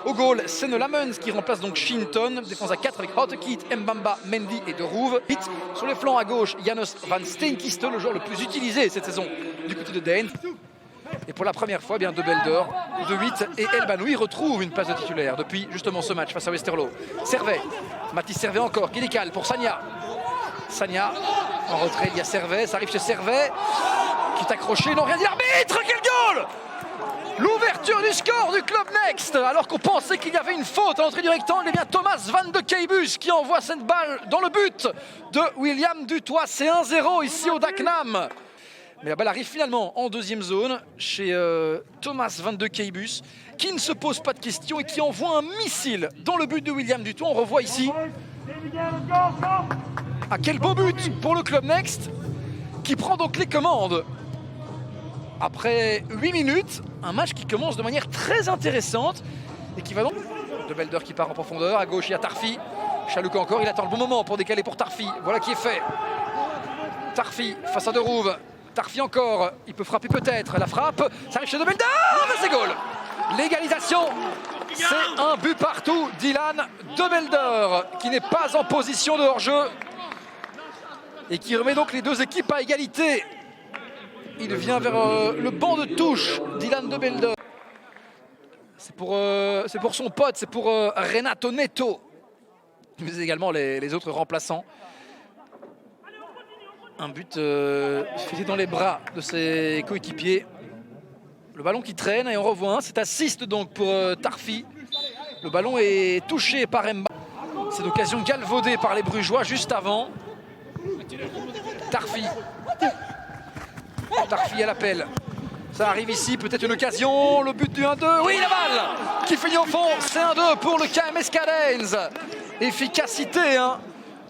Au goal, Senne Lamens qui remplace donc Shinton. Défense à 4 avec Hotekit, Mbamba, Mendy et De Roev. Sur les flancs à gauche, Janos van Steenkiste, le joueur le plus utilisé cette saison du côté de Daens. Et pour la première fois, bien De Belder, De 8 et El Banoui retrouvent une place de titulaire depuis justement ce match face à Westerlo. Servet, Mathis Servet encore, qui décale pour Sagna. Sagna en retrait, il y a Servet, ça arrive chez Servet, qui est accroché, non rien dit l'arbitre, quel goal! L'ouverture du score du Club Next, alors qu'on pensait qu'il y avait une faute à l'entrée du rectangle, et bien Thomas Van de Keibus qui envoie cette balle dans le but de William Dutoit. C'est 1-0 ici au Daknam. Mais la balle arrive finalement en deuxième zone chez Thomas Van de Keibus, qui ne se pose pas de questions et qui envoie un missile dans le but de William Dutoit. On revoit ici. Ah, quel beau but pour le Club Next, qui prend donc les commandes. Après 8 minutes, un match qui commence de manière très intéressante et qui va donc... De Belder qui part en profondeur, à gauche il y a Tarfi. Chalouk encore, il attend le bon moment pour décaler pour Tarfi. Voilà qui est fait. Tarfi face à De Roev. Tarfi encore, il peut frapper peut-être. La frappe, ça arrive chez De Belder, mais c'est goal. L'égalisation, c'est un but partout. Dylan De Belder qui n'est pas en position de hors-jeu et qui remet donc les deux équipes à égalité. Il vient vers le banc de touche, Dylan De Belder. C'est pour son pote, c'est pour Renato Neto, mais également les autres remplaçants. Un but fait dans les bras de ses coéquipiers. Le ballon qui traîne et on revoit un, c'est assist donc pour Tarfi. Le ballon est touché par Mba. C'est l'occasion galvaudée par les Brugeois juste avant. Tarfi. Tarfi à l'appel. Ça arrive ici, peut-être une occasion. Le but du 1-2. Oui, la balle qui finit au fond. C'est 1-2 pour le KMS Daens. Efficacité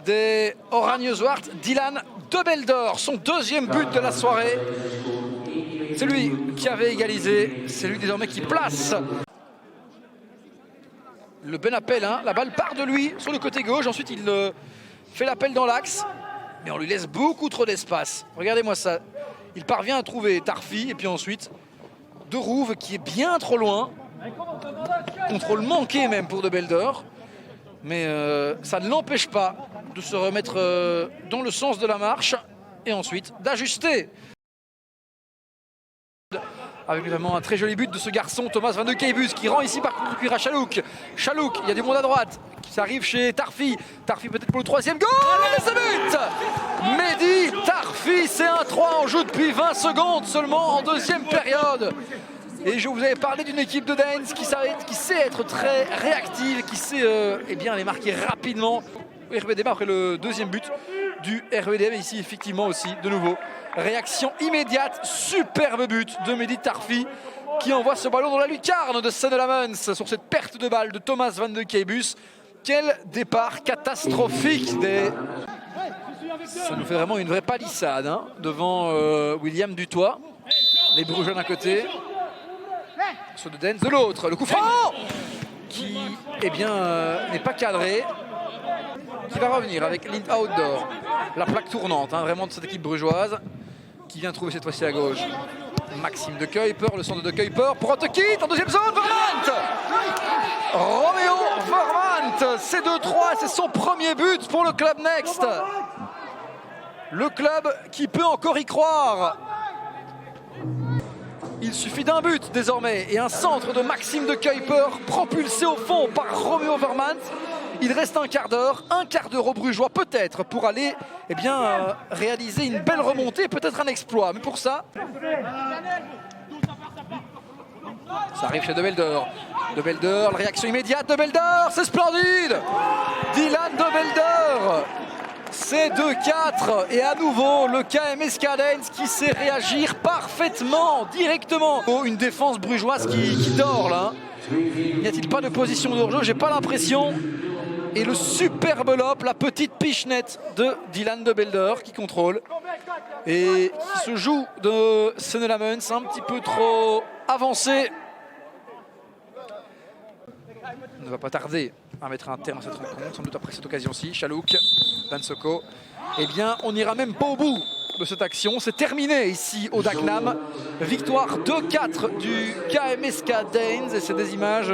des Oranje-Zwart. Dylan De Belder, son deuxième but de la soirée. C'est lui qui avait égalisé. C'est lui désormais qui place le bon appel. La balle part de lui sur le côté gauche. Ensuite, il fait l'appel dans l'axe. Mais on lui laisse beaucoup trop d'espace. Regardez-moi ça. Il parvient à trouver Tarfi et puis ensuite De Roev qui est bien trop loin. Contrôle manqué même pour De Belder. Mais ça ne l'empêche pas de se remettre dans le sens de la marche et ensuite d'ajuster. Avec notamment un très joli but de ce garçon Thomas Van de Keibus qui rend ici par contre à Chalouk. Chalouk, il y a du monde à droite. Ça arrive chez Tarfi. Tarfi peut-être pour le troisième goal. Et ce but Mehdi Tarfi, c'est 1-3. On joue depuis 20 secondes seulement en deuxième période. Et je vous avais parlé d'une équipe de Daens qui sait être très réactive, qui sait les marquer rapidement. RWDM après le deuxième but du RWDM. Et ici effectivement aussi de nouveau réaction immédiate, superbe but de Mehdi Tarfi qui envoie ce ballon dans la lucarne de Senne Lamens sur cette perte de balle de Thomas Van de Keibus. Quel départ catastrophique Ça nous fait vraiment une vraie palissade devant William Dutoit. Les Brugeois d'un côté, ceux de Daens de l'autre. Le coup franc qui n'est pas cadré. Qui va revenir avec Lint Outdoor. La plaque tournante vraiment de cette équipe brugeoise qui vient trouver cette fois-ci à gauche Maxime De Kuyper, le centre de Kuyper pour Hotekit en deuxième zone. Vermaat Roméo Vermaat, c'est 2-3, c'est son premier but pour le Club Next. Le club qui peut encore y croire. Il suffit d'un but désormais et un centre de Maxime De Kuyper propulsé au fond par Roméo Vermaat. Il reste un quart d'heure aux Brugeois peut-être pour aller réaliser une belle remontée, peut-être un exploit. Mais pour ça, ça arrive chez De Belder. De Belder, la réaction immédiate de Belder, c'est splendide. Dylan De Belder, c'est 2-4 et à nouveau le KMS Daens qui sait réagir parfaitement, directement. Une défense brugeoise qui dort là. N'y a-t-il pas de position de hors-jeu? J'ai pas l'impression. Et le superbe lob, la petite pichenette de Dylan De Belder qui contrôle et qui se joue de Senne Lamens un petit peu trop avancé. On ne va pas tarder à mettre un terme à cette rencontre, sans doute après cette occasion-ci. Chalouk, Van Soko. On n'ira même pas au bout de cette action. C'est terminé ici au Daknam. Victoire 2-4 du KMS Daens et c'est des images...